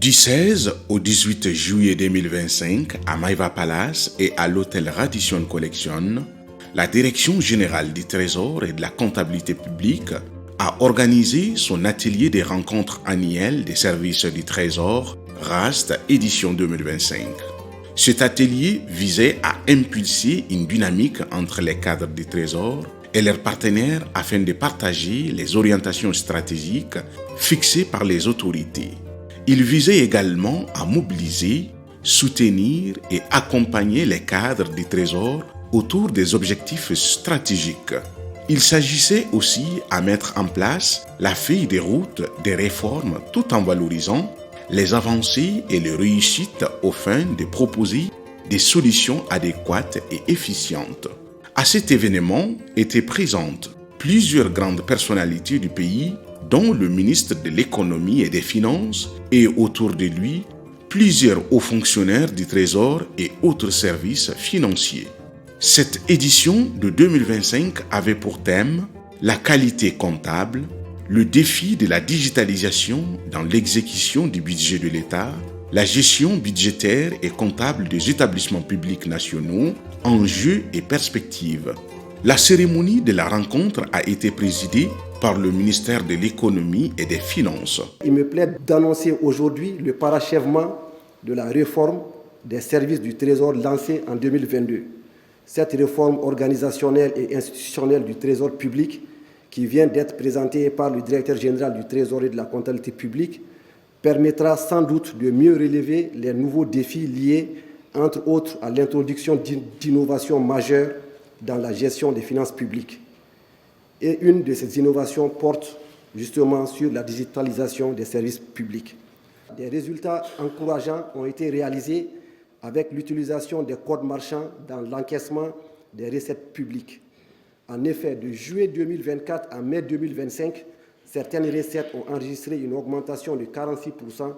Du 16 au 18 juillet 2025, à Maïva Palace et à l'hôtel Radisson Collection, la Direction générale du Trésor et de la comptabilité publique a organisé son atelier des rencontres annuelles des services du Trésor, RAST édition 2025. Cet atelier visait à impulser une dynamique entre les cadres du Trésor et leurs partenaires afin de partager les orientations stratégiques fixées par les autorités. Il visait également à mobiliser, soutenir et accompagner les cadres du Trésor autour des objectifs stratégiques. Il s'agissait aussi à mettre en place la feuille de route des réformes tout en valorisant les avancées et les réussites aux fins de proposer des solutions adéquates et efficientes. À cet événement étaient présentes plusieurs grandes personnalités du pays, dont le ministre de l'Économie et des Finances, et autour de lui, plusieurs hauts fonctionnaires du Trésor et autres services financiers. Cette édition de 2025 avait pour thème la qualité comptable, le défi de la digitalisation dans l'exécution du budget de l'État, la gestion budgétaire et comptable des établissements publics nationaux, enjeux et perspectives. La cérémonie de la rencontre a été présidée par le ministère de l'Économie et des Finances. Il me plaît d'annoncer aujourd'hui le parachèvement de la réforme des services du Trésor lancée en 2022. Cette réforme organisationnelle et institutionnelle du Trésor public, qui vient d'être présentée par le directeur général du Trésor et de la comptabilité publique, permettra sans doute de mieux relever les nouveaux défis liés, entre autres, à l'introduction d'innovations majeures dans la gestion des finances publiques. Et une de ces innovations porte justement sur la digitalisation des services publics. Des résultats encourageants ont été réalisés avec l'utilisation des codes marchands dans l'encaissement des recettes publiques. En effet, de juillet 2024 à mai 2025, certaines recettes ont enregistré une augmentation de 46%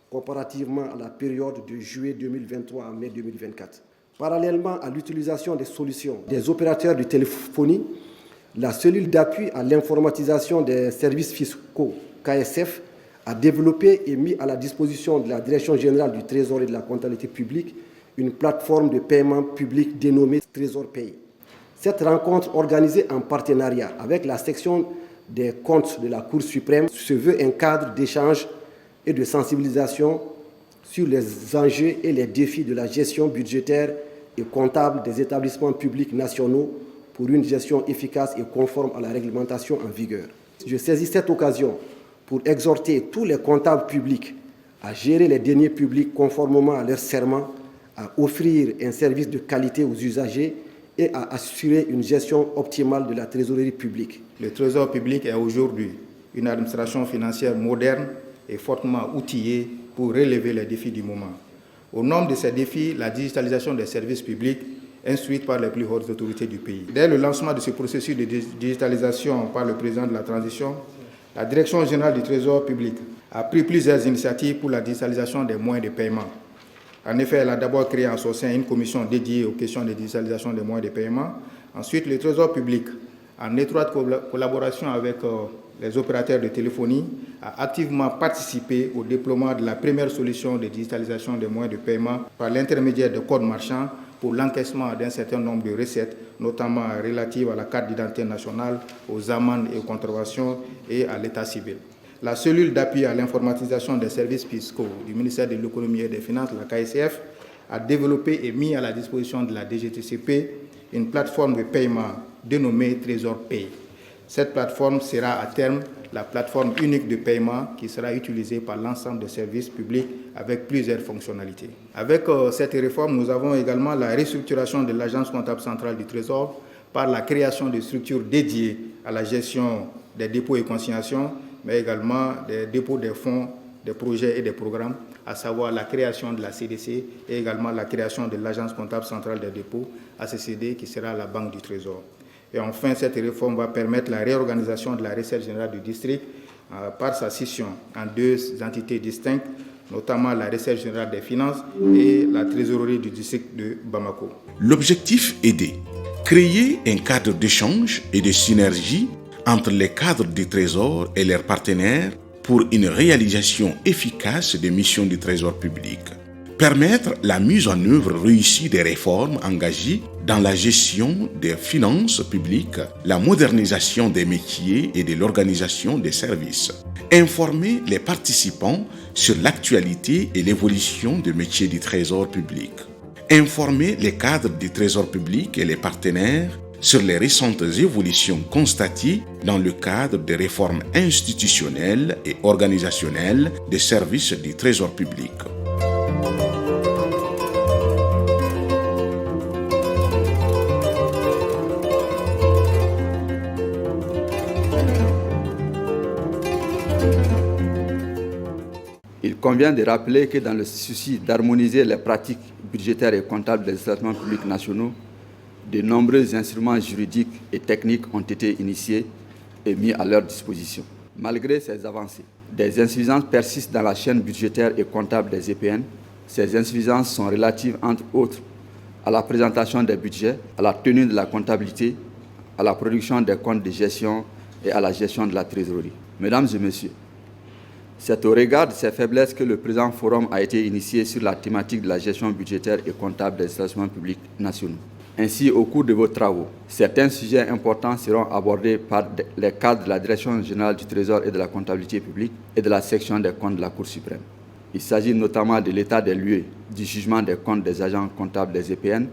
comparativement à la période de juillet 2023 à mai 2024. Parallèlement à l'utilisation des solutions des opérateurs de téléphonie, la cellule d'appui à l'informatisation des services fiscaux, KSF, a développé et mis à la disposition de la Direction générale du Trésor et de la comptabilité publique une plateforme de paiement public dénommée Trésor Pay. Cette rencontre, organisée en partenariat avec la section des comptes de la Cour suprême, se veut un cadre d'échange et de sensibilisation sur les enjeux et les défis de la gestion budgétaire et comptable des établissements publics nationaux pour une gestion efficace et conforme à la réglementation en vigueur. Je saisis cette occasion pour exhorter tous les comptables publics à gérer les deniers publics conformément à leur serment, à offrir un service de qualité aux usagers et à assurer une gestion optimale de la trésorerie publique. Le Trésor public est aujourd'hui une administration financière moderne et fortement outillée pour relever les défis du moment. Au nombre de ces défis, la digitalisation des services publics, instruite par les plus hautes autorités du pays. Dès le lancement de ce processus de digitalisation par le président de la transition, la Direction générale du Trésor public a pris plusieurs initiatives pour la digitalisation des moyens de paiement. En effet, elle a d'abord créé en son sein une commission dédiée aux questions de digitalisation des moyens de paiement. Ensuite, le Trésor public, en étroite collaboration avec les opérateurs de téléphonie, a activement participé au déploiement de la première solution de digitalisation des moyens de paiement par l'intermédiaire de codes marchands pour l'encaissement d'un certain nombre de recettes, notamment relatives à la carte d'identité nationale, aux amendes et aux contraventions et à l'état civil. La cellule d'appui à l'informatisation des services fiscaux du ministère de l'Économie et des Finances, la KSF, a développé et mis à la disposition de la DGTCP une plateforme de paiement dénommée Trésor Pay. Cette plateforme sera à terme la plateforme unique de paiement qui sera utilisée par l'ensemble des services publics avec plusieurs fonctionnalités. Avec cette réforme, nous avons également la restructuration de l'Agence comptable centrale du Trésor par la création de structures dédiées à la gestion des dépôts et consignations, mais également des dépôts des fonds, des projets et des programmes, à savoir la création de la CDC et également la création de l'Agence comptable centrale des dépôts, ACCD, qui sera la Banque du Trésor. Et enfin, cette réforme va permettre la réorganisation de la recette générale du district par sa scission en deux entités distinctes, notamment la recette générale des finances et la trésorerie du district de Bamako. L'objectif est de créer un cadre d'échange et de synergie entre les cadres du Trésor et leurs partenaires pour une réalisation efficace des missions du Trésor public. Permettre la mise en œuvre réussie des réformes engagées dans la gestion des finances publiques, la modernisation des métiers et de l'organisation des services. Informer les participants sur l'actualité et l'évolution des métiers du Trésor public. Informer les cadres du Trésor public et les partenaires sur les récentes évolutions constatées dans le cadre des réformes institutionnelles et organisationnelles des services du Trésor public. Il convient de rappeler que dans le souci d'harmoniser les pratiques budgétaires et comptables des établissements publics nationaux, de nombreux instruments juridiques et techniques ont été initiés et mis à leur disposition. Malgré ces avancées, des insuffisances persistent dans la chaîne budgétaire et comptable des EPN. Ces insuffisances sont relatives, entre autres, à la présentation des budgets, à la tenue de la comptabilité, à la production des comptes de gestion et à la gestion de la trésorerie. Mesdames et messieurs, c'est au regard de ces faiblesses que le présent forum a été initié sur la thématique de la gestion budgétaire et comptable des établissements publics nationaux. Ainsi, au cours de vos travaux, certains sujets importants seront abordés par les cadres de la Direction générale du Trésor et de la comptabilité publique et de la section des comptes de la Cour suprême. Il s'agit notamment de l'état des lieux du jugement des comptes des agents comptables des EPN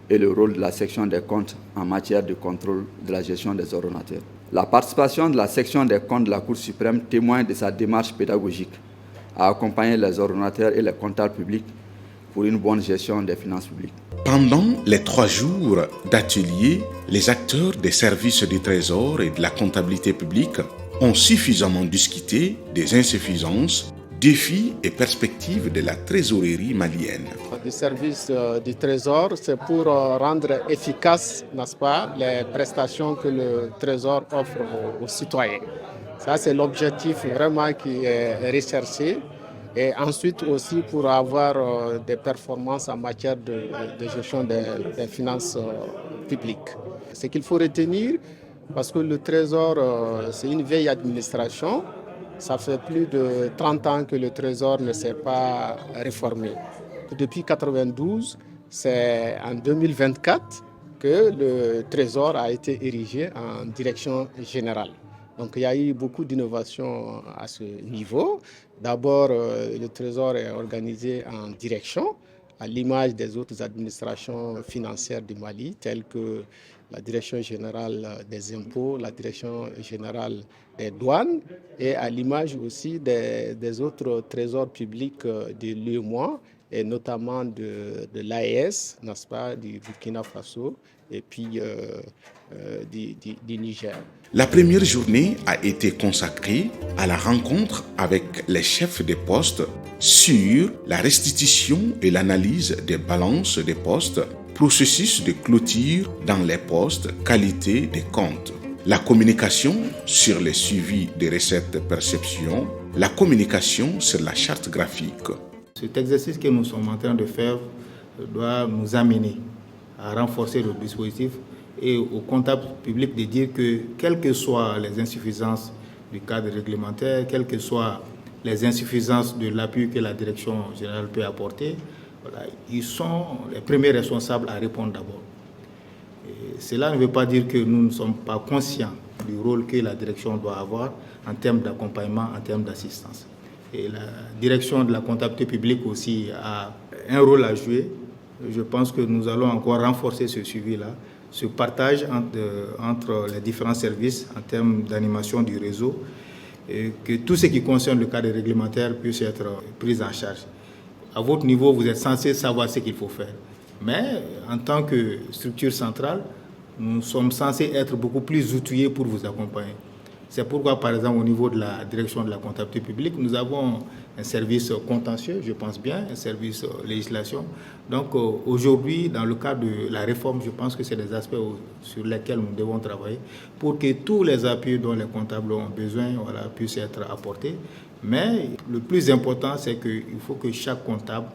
et le rôle de la section des comptes en matière de contrôle de la gestion des ordonnateurs. La participation de la section des comptes de la Cour suprême témoigne de sa démarche pédagogique à accompagner les ordonnateurs et les comptables publics pour une bonne gestion des finances publiques. Pendant les 3 jours d'atelier, les acteurs des services du Trésor et de la comptabilité publique ont suffisamment discuté des insuffisances, défis et perspectives de la trésorerie malienne. Le service du Trésor, c'est pour rendre efficaces, n'est-ce pas, les prestations que le Trésor offre aux citoyens. Ça, c'est l'objectif vraiment qui est recherché. Et ensuite aussi pour avoir des performances en matière de gestion des finances publiques. Ce qu'il faut retenir, parce que le Trésor, c'est une vieille administration, ça fait plus de 30 ans que le Trésor ne s'est pas réformé. Depuis 1992, c'est en 2024 que le Trésor a été érigé en direction générale. Donc il y a eu beaucoup d'innovations à ce niveau. D'abord, le Trésor est organisé en direction, à l'image des autres administrations financières du Mali, telles que la Direction générale des impôts, la Direction générale des douanes, et à l'image aussi des autres trésors publics de l'UEMOA, et notamment de l'AES, n'est-ce pas, du Burkina Faso, et puis du Niger. La première journée a été consacrée à la rencontre avec les chefs des postes sur la restitution et l'analyse des balances des postes, processus de clôture dans les postes, qualité des comptes, la communication sur le suivi des recettes-perception, la communication sur la charte graphique. Cet exercice que nous sommes en train de faire doit nous amener à renforcer le dispositif et aux comptables publics de dire que, quelles que soient les insuffisances du cadre réglementaire, quelles que soient les insuffisances de l'appui que la direction générale peut apporter, voilà, ils sont les premiers responsables à répondre d'abord. Et cela ne veut pas dire que nous ne sommes pas conscients du rôle que la direction doit avoir en termes d'accompagnement, en termes d'assistance. Et la direction de la comptabilité publique aussi a un rôle à jouer. Je pense que nous allons encore renforcer ce suivi-là, ce partage entre les différents services en termes d'animation du réseau, et que tout ce qui concerne le cadre réglementaire puisse être pris en charge. À votre niveau, vous êtes censé savoir ce qu'il faut faire. Mais en tant que structure centrale, nous sommes censés être beaucoup plus outillés pour vous accompagner. C'est pourquoi, par exemple, au niveau de la direction de la comptabilité publique, nous avons un service contentieux, je pense bien, un service législation. Donc aujourd'hui, dans le cadre de la réforme, je pense que c'est des aspects sur lesquels nous devons travailler pour que tous les appuis dont les comptables ont besoin puissent être apportés. Mais le plus important, c'est qu'il faut que chaque comptable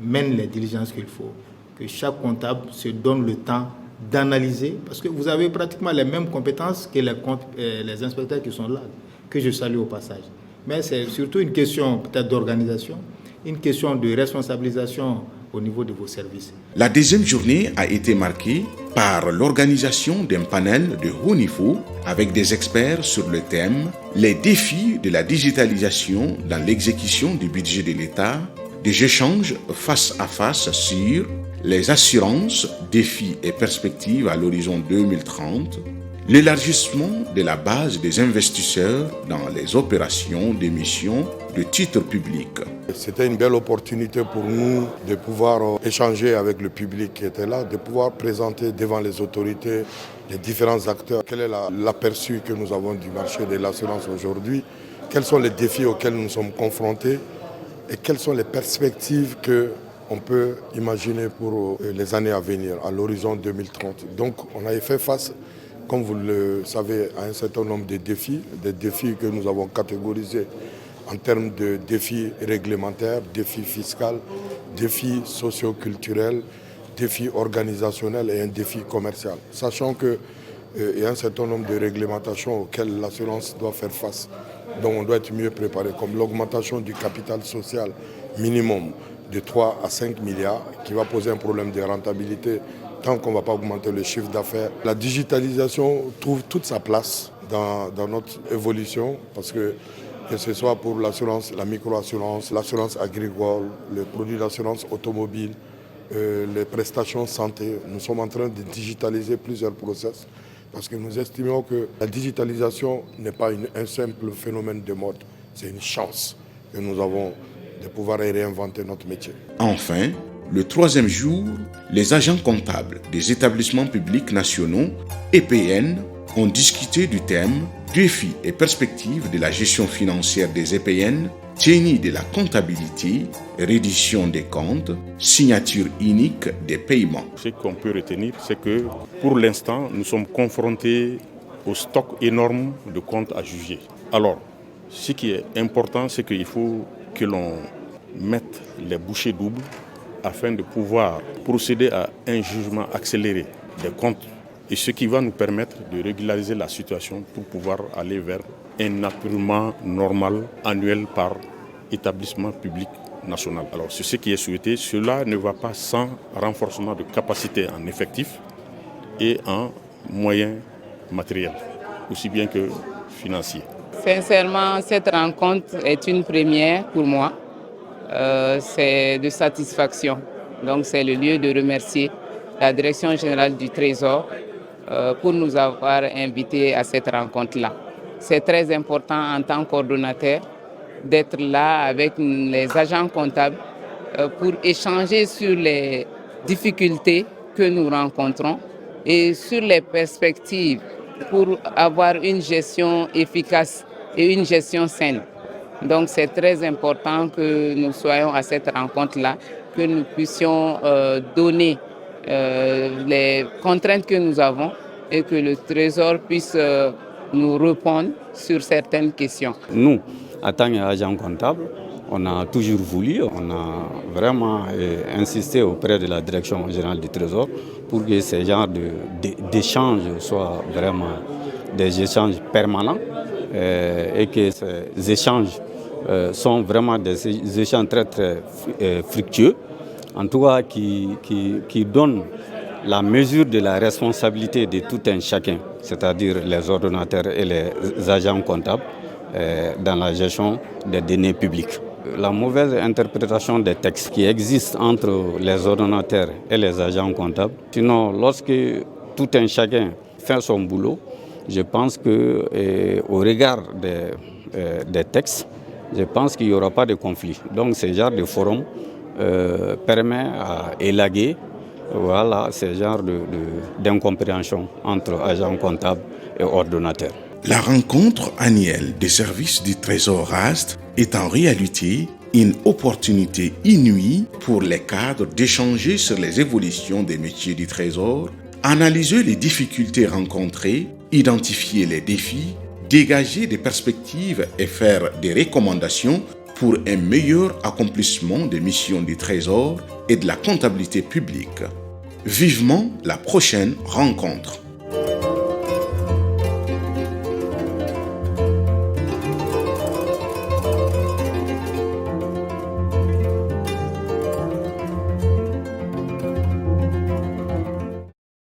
mène les diligences qu'il faut, que chaque comptable se donne le temps d'analyser, parce que vous avez pratiquement les mêmes compétences que les inspecteurs qui sont là, que je salue au passage. mais c'est surtout une question peut-être d'organisation, une question de responsabilisation au niveau de vos services. La deuxième journée a été marquée par l'organisation d'un panel de haut niveau avec des experts sur le thème « Les défis de la digitalisation dans l'exécution du budget de l'État », des échanges face à face sur les assurances, défis et perspectives à l'horizon 2030, l'élargissement de la base des investisseurs dans les opérations d'émission de titres publics. C'était une belle opportunité pour nous de pouvoir échanger avec le public qui était là, de pouvoir présenter devant les autorités les différents acteurs. Quel est l'aperçu que nous avons du marché de l'assurance aujourd'hui? Quels sont les défis auxquels nous sommes confrontés? Et quelles sont les perspectives qu'on peut imaginer pour les années à venir, à l'horizon 2030? Donc on a fait face, comme vous le savez, à un certain nombre de défis, des défis que nous avons catégorisés en termes de défis réglementaires, défis fiscaux, défis socio-culturels, défis organisationnels et un défi commercial. Sachant qu'il y a un certain nombre de réglementations auxquelles l'assurance doit faire face. Donc on doit être mieux préparé, comme l'augmentation du capital social minimum de 3 à 5 milliards, qui va poser un problème de rentabilité tant qu'on ne va pas augmenter le chiffre d'affaires. La digitalisation trouve toute sa place dans notre évolution, parce que ce soit pour l'assurance, la microassurance, l'assurance agricole, les produits d'assurance automobile, les prestations santé, nous sommes en train de digitaliser plusieurs process. Parce que nous estimons que la digitalisation n'est pas un simple phénomène de mode, c'est une chance que nous avons de pouvoir réinventer notre métier. Enfin, le troisième jour, les agents comptables des établissements publics nationaux, EPN, ont discuté du thème « Défis et perspectives de la gestion financière des EPN », tenue de la comptabilité, reddition des comptes, signature unique des paiements. Ce qu'on peut retenir, c'est que pour l'instant, nous sommes confrontés au stock énorme de comptes à juger. Alors, ce qui est important, c'est qu'il faut que l'on mette les bouchées doubles afin de pouvoir procéder à un jugement accéléré des comptes, et ce qui va nous permettre de régulariser la situation pour pouvoir aller vers un apurement normal annuel par établissement public national. Alors c'est ce qui est souhaité. Cela ne va pas sans renforcement de capacité en effectifs et en moyens matériels, aussi bien que financiers. Sincèrement, cette rencontre est une première pour moi. C'est de satisfaction. Donc c'est le lieu de remercier la Direction générale du Trésor pour nous avoir invités à cette rencontre-là. C'est très important en tant que coordonnateur d'être là avec les agents comptables pour échanger sur les difficultés que nous rencontrons et sur les perspectives pour avoir une gestion efficace et une gestion saine. Donc c'est très important que nous soyons à cette rencontre-là, que nous puissions donner les contraintes que nous avons et que le Trésor puisse nous répondre sur certaines questions. Nous, en tant qu'agents comptables, on a toujours voulu, on a vraiment insisté auprès de la Direction générale du Trésor pour que ces genres d'échanges soient vraiment des échanges permanents et que ces échanges sont vraiment des échanges très très fructueux, en tout cas qui donnent la mesure de la responsabilité de tout un chacun, c'est-à-dire les ordonnateurs et les agents comptables dans la gestion des données publiques. La mauvaise interprétation des textes qui existent entre les ordonnateurs et les agents comptables. Sinon, lorsque tout un chacun fait son boulot, je pense qu'au regard des textes, je pense qu'il n'y aura pas de conflit. Donc ce genre de forum permet à élaguer ce genre d'incompréhension entre agents comptables et ordonnateurs. La rencontre annuelle des services du Trésor RAST est en réalité une opportunité inouïe pour les cadres d'échanger sur les évolutions des métiers du Trésor, analyser les difficultés rencontrées, identifier les défis, dégager des perspectives et faire des recommandations pour un meilleur accomplissement des missions du Trésor et de la comptabilité publique. Vivement la prochaine rencontre.